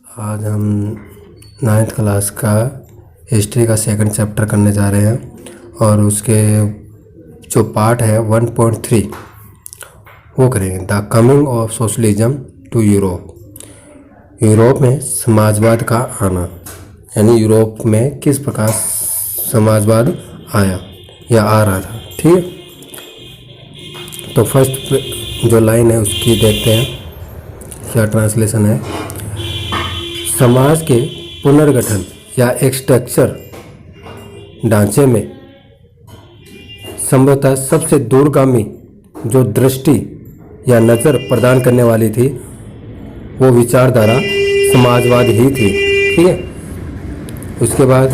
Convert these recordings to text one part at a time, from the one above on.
आज हम 9th class का हिस्ट्री का सेकंड चैप्टर करने जा रहे हैं और उसके जो पार्ट है 1.3 वो करेंगे। The coming of socialism to Europe. Europe में समाजवाद का आना, यानी यूरोप में किस प्रकार समाजवाद आया या आ रहा था। ठीक है, तो फर्स्ट जो लाइन है उसकी देखते हैं क्या ट्रांसलेशन है। समाज के पुनर्गठन या एक स्ट्रक्चर ढांचे में संभवतः सबसे दूरगामी जो दृष्टि या नज़र प्रदान करने वाली थी वो विचारधारा समाजवाद ही थी। ठीक है, उसके बाद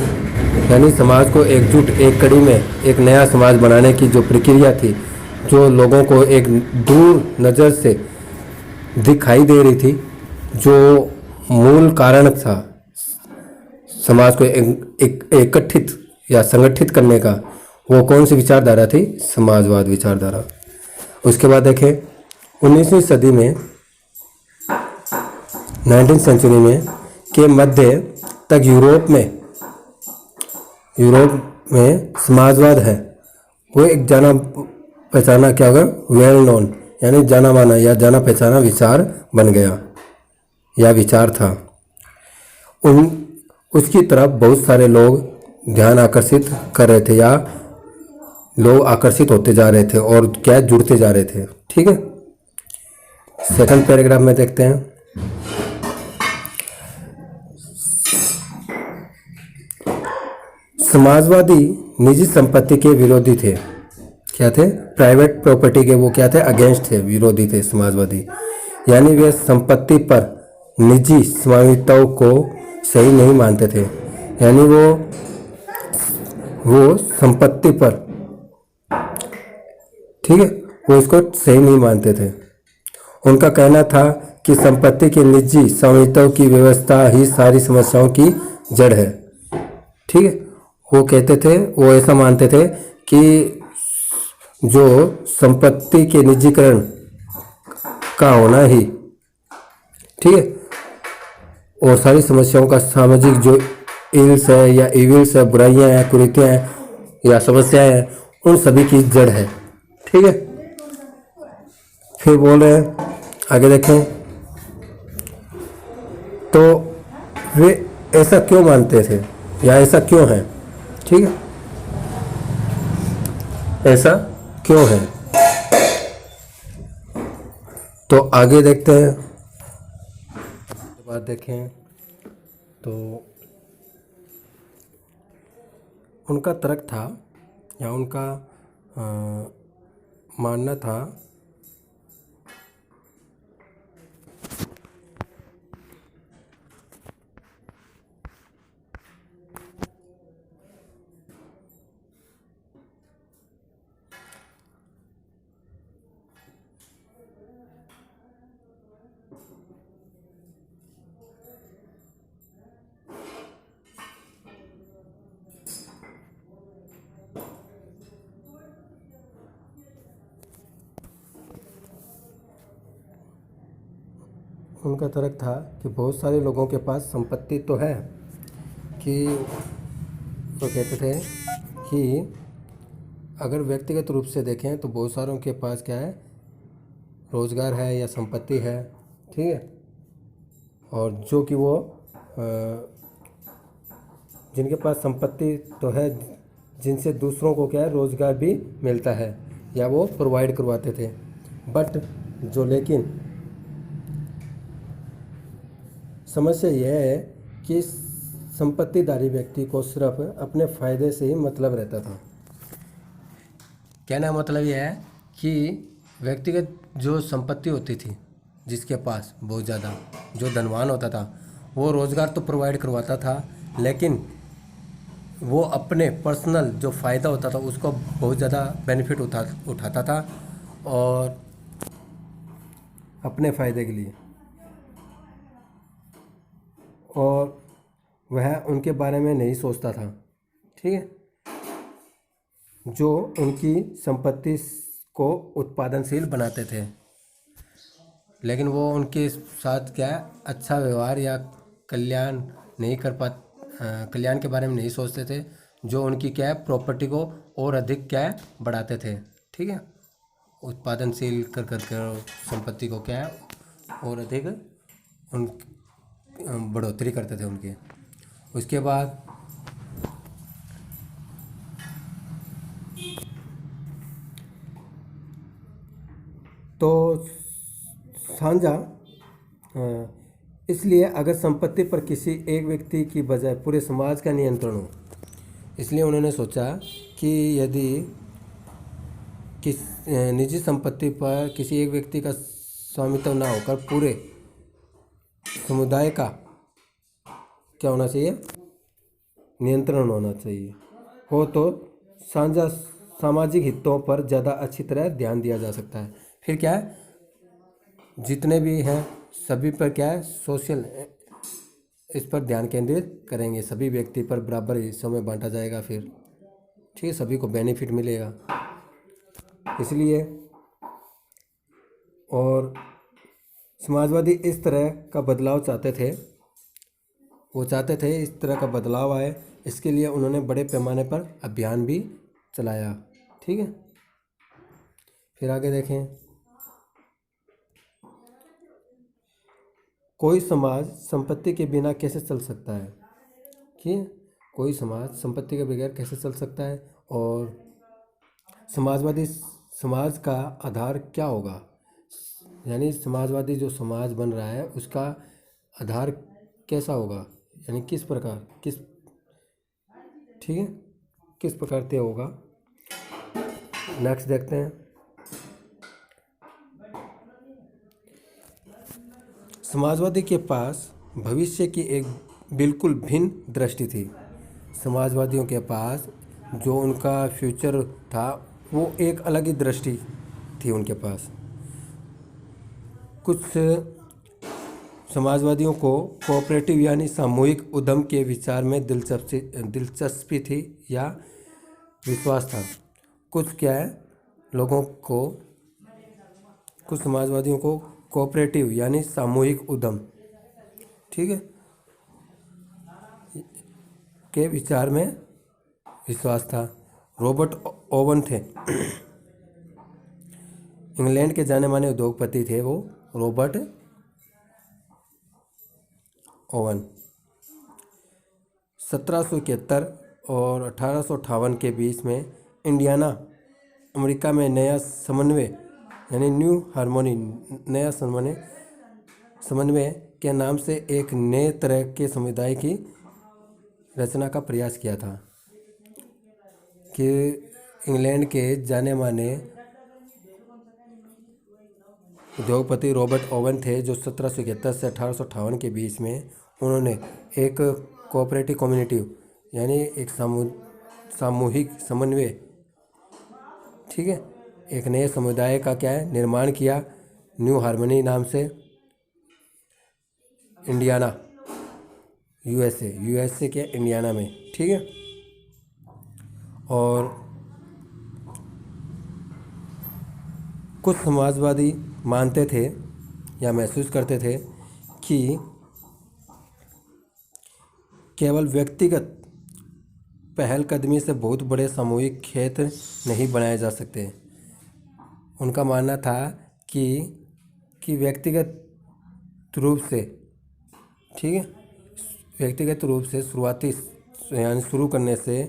यानी समाज को एकजुट एक कड़ी में एक नया समाज बनाने की जो प्रक्रिया थी, जो लोगों को एक दूर नज़र से दिखाई दे रही थी, जो मूल कारण था समाज को एकत्रित या संगठित करने का, वो कौन सी विचारधारा थी? समाजवाद विचारधारा। उसके बाद देखें 19वीं सदी में 19th सेंचुरी में के मध्य तक यूरोप में समाजवाद है वो एक जाना पहचाना क्या होगा, वेल नोन, यानी जाना माना या जाना पहचाना विचार बन गया या विचार था। उसकी तरफ बहुत सारे लोग ध्यान आकर्षित कर रहे थे या लोग आकर्षित होते जा रहे थे और क्या जुड़ते जा रहे थे। ठीक है, सेकंड पैराग्राफ में देखते हैं। समाजवादी निजी संपत्ति के विरोधी थे। क्या थे? प्राइवेट प्रॉपर्टी के वो क्या थे? अगेंस्ट थे, विरोधी थे समाजवादी। यानी वे संपत्ति पर निजी स्वामित्व को सही नहीं मानते थे, यानी वो संपत्ति पर, ठीक है, वो इसको सही नहीं मानते थे। उनका कहना था कि संपत्ति के निजी स्वामित्व की व्यवस्था ही सारी समस्याओं की जड़ है। ठीक है, वो कहते थे, वो ऐसा मानते थे कि जो संपत्ति के निजीकरण का होना ही, ठीक है, और सारी समस्याओं का सामाजिक जो इल्स है या इविल्स है, बुराइयां हैं, कुरीतियां हैं या समस्याएं हैं, उन सभी की जड़ है। ठीक है, फिर बोल रहे हैं आगे देखें, तो वे ऐसा क्यों मानते थे या ऐसा क्यों है? ठीक है, ऐसा क्यों है तो आगे देखते हैं। बात देखें तो उनका तर्क था या उनका मानना था कि बहुत सारे लोगों के पास संपत्ति तो है, कि वो कहते थे कि अगर व्यक्तिगत रूप से देखें तो बहुत सारों के पास क्या है, रोज़गार है या संपत्ति है। ठीक है, और जो कि वो जिनके पास संपत्ति तो है, जिनसे दूसरों को क्या है, रोज़गार भी मिलता है या वो प्रोवाइड करवाते थे। बट लेकिन समस्या यह है कि संपत्तिधारी व्यक्ति को सिर्फ अपने फ़ायदे से ही मतलब रहता था। कहना मतलब यह है कि व्यक्तिगत जो संपत्ति होती थी, जिसके पास बहुत ज़्यादा, जो धनवान होता था, वो रोज़गार तो प्रोवाइड करवाता था, लेकिन वो अपने पर्सनल जो फ़ायदा होता था उसको बहुत ज़्यादा बेनिफिट उठाता था और अपने फ़ायदे के लिए, और वह उनके बारे में नहीं सोचता था। ठीक है, जो उनकी संपत्ति को उत्पादनशील बनाते थे, लेकिन वो उनके साथ क्या है, अच्छा व्यवहार या कल्याण नहीं कर पा कल्याण के बारे में नहीं सोचते थे, जो उनकी क्या है प्रॉपर्टी को और अधिक क्या है बढ़ाते थे। ठीक है, उत्पादनशील कर संपत्ति को क्या है और अधिक उन बढ़ोतरी करते थे उनकी। उसके बाद तो साझा इसलिए अगर संपत्ति पर किसी एक व्यक्ति की बजाय पूरे समाज का नियंत्रण हो, इसलिए उन्होंने सोचा कि यदि किस निजी संपत्ति पर किसी एक व्यक्ति का स्वामित्व ना होकर पूरे समुदाय का क्या होना चाहिए, नियंत्रण होना चाहिए हो, तो साझा सामाजिक हितों पर ज़्यादा अच्छी तरह ध्यान दिया जा सकता है। फिर क्या है, जितने भी हैं सभी पर क्या है सोशल इस पर ध्यान केंद्रित करेंगे, सभी व्यक्ति पर बराबर हिस्सों में बांटा जाएगा। फिर ठीक है, सभी को बेनिफिट मिलेगा। इसलिए और समाजवादी इस तरह का बदलाव चाहते थे, वो चाहते थे इस तरह का बदलाव आए, इसके लिए उन्होंने बड़े पैमाने पर अभियान भी चलाया। ठीक है, फिर आगे देखें। कोई समाज संपत्ति के बिना कैसे चल सकता है, कि कोई समाज संपत्ति के बगैर कैसे चल सकता है, और समाजवादी समाज का आधार क्या होगा, यानी समाजवादी जो समाज बन रहा है उसका आधार कैसा होगा, यानी किस प्रकार ठीक है किस प्रकार तय होगा। नेक्स्ट देखते हैं। समाजवादी के पास भविष्य की एक बिल्कुल भिन्न दृष्टि थी। समाजवादियों के पास जो उनका फ्यूचर था वो एक अलग ही दृष्टि थी उनके पास। कुछ समाजवादियों को कोऑपरेटिव यानी सामूहिक उद्यम के विचार में दिलचस्पी थी या विश्वास था। कुछ समाजवादियों को कोऑपरेटिव यानी सामूहिक उद्यम, ठीक है, के विचार में विश्वास था। रॉबर्ट ओवन थे, इंग्लैंड के जाने माने उद्योगपति थे वो, रॉबर्ट ओवन। 1771 और 1858 के बीच में इंडियाना अमेरिका में नया समन्वय यानी न्यू हार्मोनी नया समन्वय के नाम से एक नए तरह के समुदाय की रचना का प्रयास किया था, कि इंग्लैंड के जाने माने उद्योगपति रॉबर्ट ओवन थे, जो 1771 से 1858 के बीच में उन्होंने एक कोऑपरेटिव कम्युनिटी यानी एक सामूहिक समन्वय, ठीक है, एक नए समुदाय का क्या है निर्माण किया, न्यू हार्मनी नाम से, इंडियाना यूएसए के इंडियाना में। ठीक है, और कुछ समाजवादी मानते थे या महसूस करते थे कि केवल व्यक्तिगत पहलकदमी से बहुत बड़े सामूहिक क्षेत्र नहीं बनाए जा सकते। उनका मानना था कि व्यक्तिगत रूप से, ठीक है, व्यक्तिगत रूप से शुरुआती यानी शुरू करने से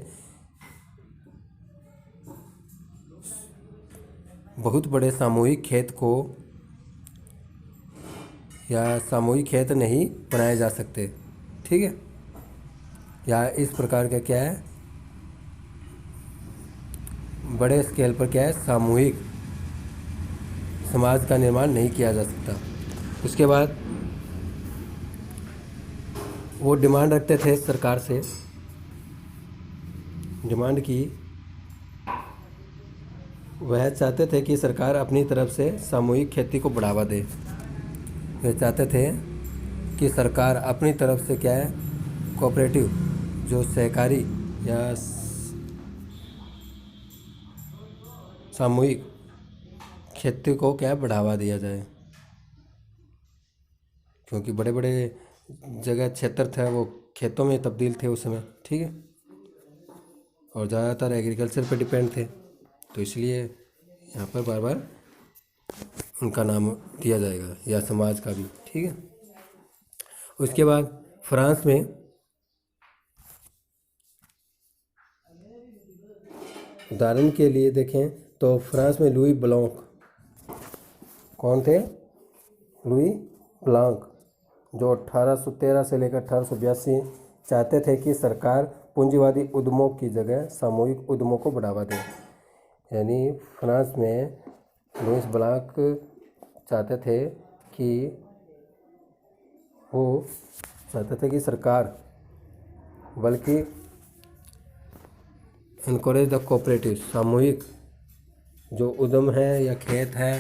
बहुत बड़े सामूहिक खेत को या सामूहिक खेत नहीं बनाए जा सकते। ठीक है, या इस प्रकार का क्या है बड़े स्केल पर क्या है सामूहिक समाज का निर्माण नहीं किया जा सकता। उसके बाद वो डिमांड रखते थे सरकार से, डिमांड की, वह चाहते थे कि सरकार अपनी तरफ से सामूहिक खेती को बढ़ावा दे। वे चाहते थे कि सरकार अपनी तरफ से क्या है कोऑपरेटिव जो सहकारी या सामूहिक खेती को क्या बढ़ावा दिया जाए, क्योंकि बड़े बड़े जगह क्षेत्र था वो खेतों में तब्दील थे उस समय, ठीक है, और ज़्यादातर एग्रीकल्चर पर डिपेंड थे, तो इसलिए यहाँ पर बार बार उनका नाम दिया जाएगा, या समाज का भी, ठीक है। उसके बाद फ्रांस में उदाहरण के लिए देखें तो फ्रांस में लुई ब्लॉक, कौन थे? लुई ब्लॉक, जो 1813 से लेकर 1882 चाहते थे कि सरकार पूंजीवादी उद्यमों की जगह सामूहिक उद्यमों को बढ़ावा दे। यानी फ्रांस में लुईस ब्लॉक चाहते थे कि सरकार बल्कि इनकरेज द कोऑपरेटिव, सामूहिक जो उद्यम है या खेत है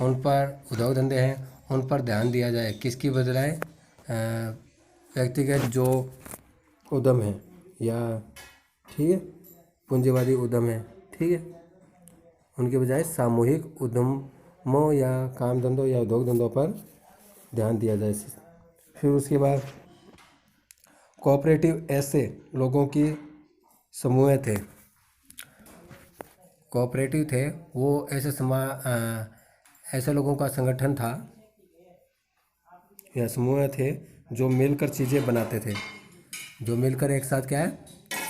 उन पर, उद्योग धंधे हैं उन पर ध्यान दिया जाए, किसकी बजाय व्यक्तिगत जो उद्यम है या, ठीक है, पूंजीवादी उद्यम है, ठीक है, उनके बजाय सामूहिक उद्यमों या काम धंधों या उद्योग धंधों पर ध्यान दिया जाए। फिर उसके बाद कोऑपरेटिव ऐसे लोगों की समूह थे, कोऑपरेटिव थे वो ऐसे लोगों का संगठन था या समूह थे जो मिलकर चीज़ें बनाते थे, जो मिलकर एक साथ क्या है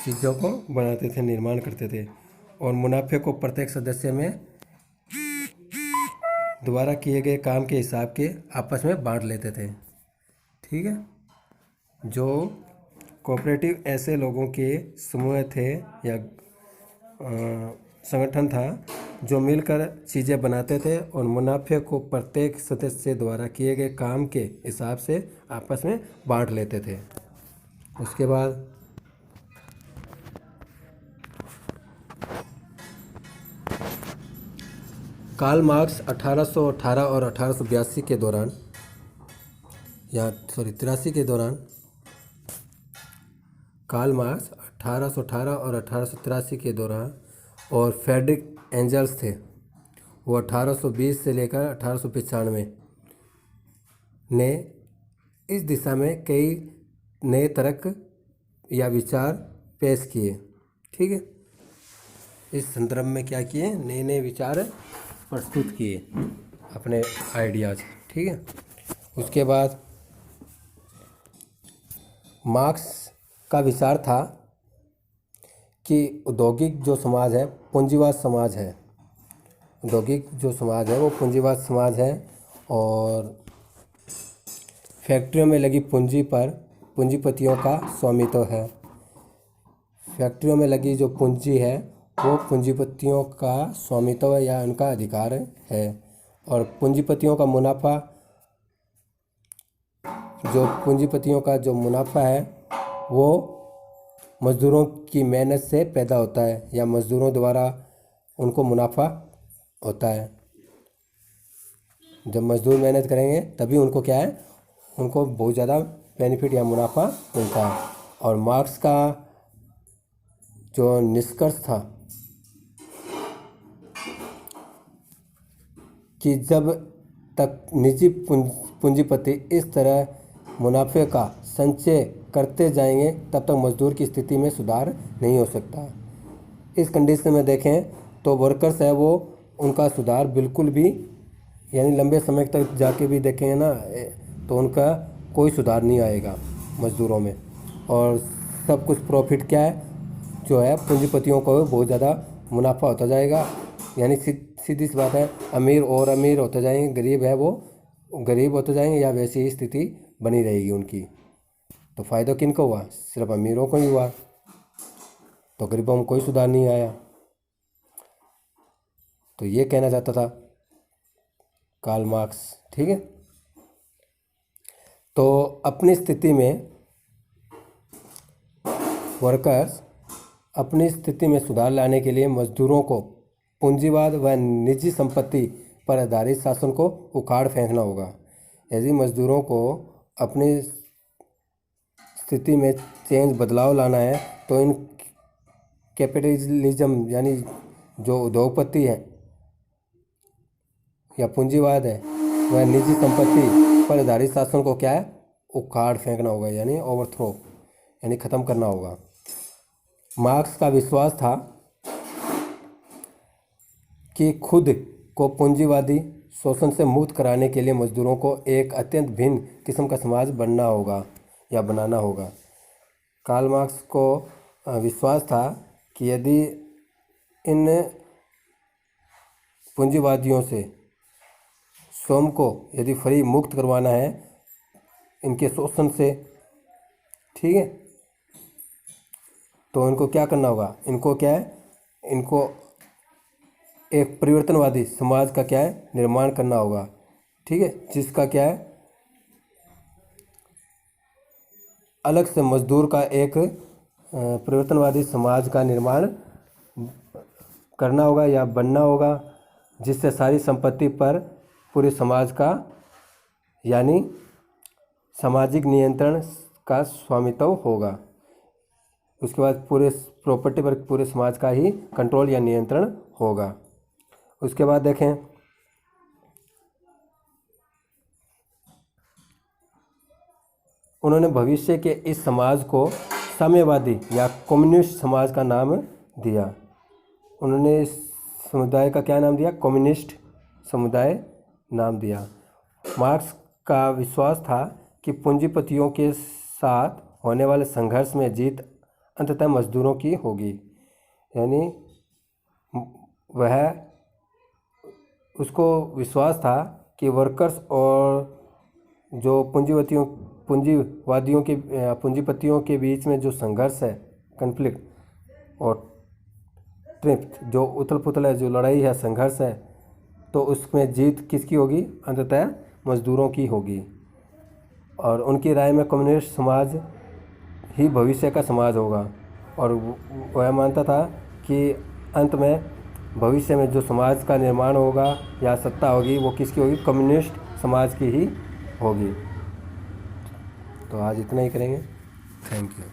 चीज़ों को बनाते थे, निर्माण करते थे, और मुनाफे को प्रत्येक सदस्य में द्वारा किए गए काम के हिसाब के आपस में बांट लेते थे, ठीक है। जो कोऑपरेटिव ऐसे लोगों के समूह थे या संगठन था जो मिलकर चीज़ें बनाते थे और मुनाफे को प्रत्येक सदस्य द्वारा किए गए काम के हिसाब से आपस में बांट लेते थे। उसके बाद कार्ल मार्क्स 1818 और 1882 के दौरान, या 83 के दौरान, कार्ल मार्क्स 1818 और 1883 के दौरान, और फ्रेडरिक एंजल्स थे वो 1820 से लेकर 1895 ने इस दिशा में कई नए तर्क या विचार पेश किए, ठीक है। इस संदर्भ में क्या किए, नए नए विचार प्रस्तुत किए, अपने आइडियाज़, ठीक है। उसके बाद मार्क्स का विचार था कि औद्योगिक जो समाज है पूंजीवाद समाज है, औद्योगिक जो समाज है वो पूंजीवाद समाज है, और फैक्ट्रियों में लगी पूंजी पर पूंजीपतियों का स्वामित्व है। फैक्ट्रियों में लगी जो पूंजी है वो पूंजीपतियों का स्वामित्व या उनका अधिकार है, और पूंजीपतियों का मुनाफा, जो पूंजीपतियों का जो मुनाफा है वो मज़दूरों की मेहनत से पैदा होता है या मज़दूरों द्वारा उनको मुनाफा होता है। जब मज़दूर मेहनत करेंगे तभी उनको क्या है, उनको बहुत ज़्यादा बेनिफिट या मुनाफा मिलता है। और मार्क्स का जो निष्कर्ष था कि जब तक निजी पूंजीपति इस तरह मुनाफे का संचय करते जाएंगे तब तक मजदूर की स्थिति में सुधार नहीं हो सकता। इस कंडीशन में देखें तो वर्कर्स है वो, उनका सुधार बिल्कुल भी, यानी लंबे समय तक जाके भी देखेंगे ना तो उनका कोई सुधार नहीं आएगा मजदूरों में, और सब कुछ प्रॉफिट क्या है जो है पूंजीपतियों को बहुत ज़्यादा मुनाफा होता जाएगा। यानी सीधी सी बात है, अमीर और अमीर होते जाएंगे, गरीब है वो गरीब होते जाएंगे, या वैसी ही स्थिति बनी रहेगी उनकी। तो फ़ायदा किन को हुआ, सिर्फ अमीरों को ही हुआ, तो गरीबों में कोई सुधार नहीं आया। तो ये कहना चाहता था कार्ल मार्क्स, ठीक है। तो अपनी स्थिति में वर्कर्स अपनी स्थिति में सुधार लाने के लिए मजदूरों को पूंजीवाद व निजी संपत्ति पर आधारित शासन को उखाड़ फेंकना होगा। यदि मजदूरों को अपनी स्थिति में चेंज बदलाव लाना है तो इन कैपिटलिज्म यानी जो उद्योगपति है या पूंजीवाद है वह निजी संपत्ति पर आधारित शासन को क्या है उखाड़ फेंकना होगा, यानी ओवरथ्रो, यानी ख़त्म करना होगा। मार्क्स का विश्वास था कि खुद को पूंजीवादी शोषण से मुक्त कराने के लिए मजदूरों को एक अत्यंत भिन्न किस्म का समाज बनना होगा या बनाना होगा। कार्ल मार्क्स को विश्वास था कि यदि इन पूंजीवादियों से स्वयं को यदि फ्री मुक्त करवाना है इनके शोषण से, ठीक है, तो इनको क्या करना होगा, इनको क्या है, इनको एक परिवर्तनवादी समाज का क्या है, निर्माण करना होगा, ठीक है, जिसका क्या है, अलग से मजदूर का एक परिवर्तनवादी समाज का निर्माण करना होगा या बनना होगा, जिससे सारी संपत्ति पर पूरे समाज का यानी सामाजिक नियंत्रण का स्वामित्व होगा। उसके बाद पूरे प्रॉपर्टी पर पूरे समाज का ही कंट्रोल या नियंत्रण होगा। उसके बाद देखें, उन्होंने भविष्य के इस समाज को साम्यवादी या कम्युनिस्ट समाज का नाम दिया। उन्होंने इस समुदाय का क्या नाम दिया, कम्युनिस्ट समुदाय नाम दिया। मार्क्स का विश्वास था कि पूंजीपतियों के साथ होने वाले संघर्ष में जीत अंततः मजदूरों की होगी, यानी वह उसको विश्वास था कि वर्कर्स और जो पूंजीपतियों के बीच में जो संघर्ष है, कन्फ्लिक्ट और ट्रिप्ट, जो उथल पुथल है, जो लड़ाई है, संघर्ष है, तो उसमें जीत किसकी होगी, अंततः मजदूरों की होगी। और उनकी राय में कम्युनिस्ट समाज ही भविष्य का समाज होगा। और वह मानता था कि अंत में भविष्य में जो समाज का निर्माण होगा या सत्ता होगी वो किसकी होगी, कम्युनिस्ट समाज की ही होगी। तो आज इतना ही करेंगे। Thank you.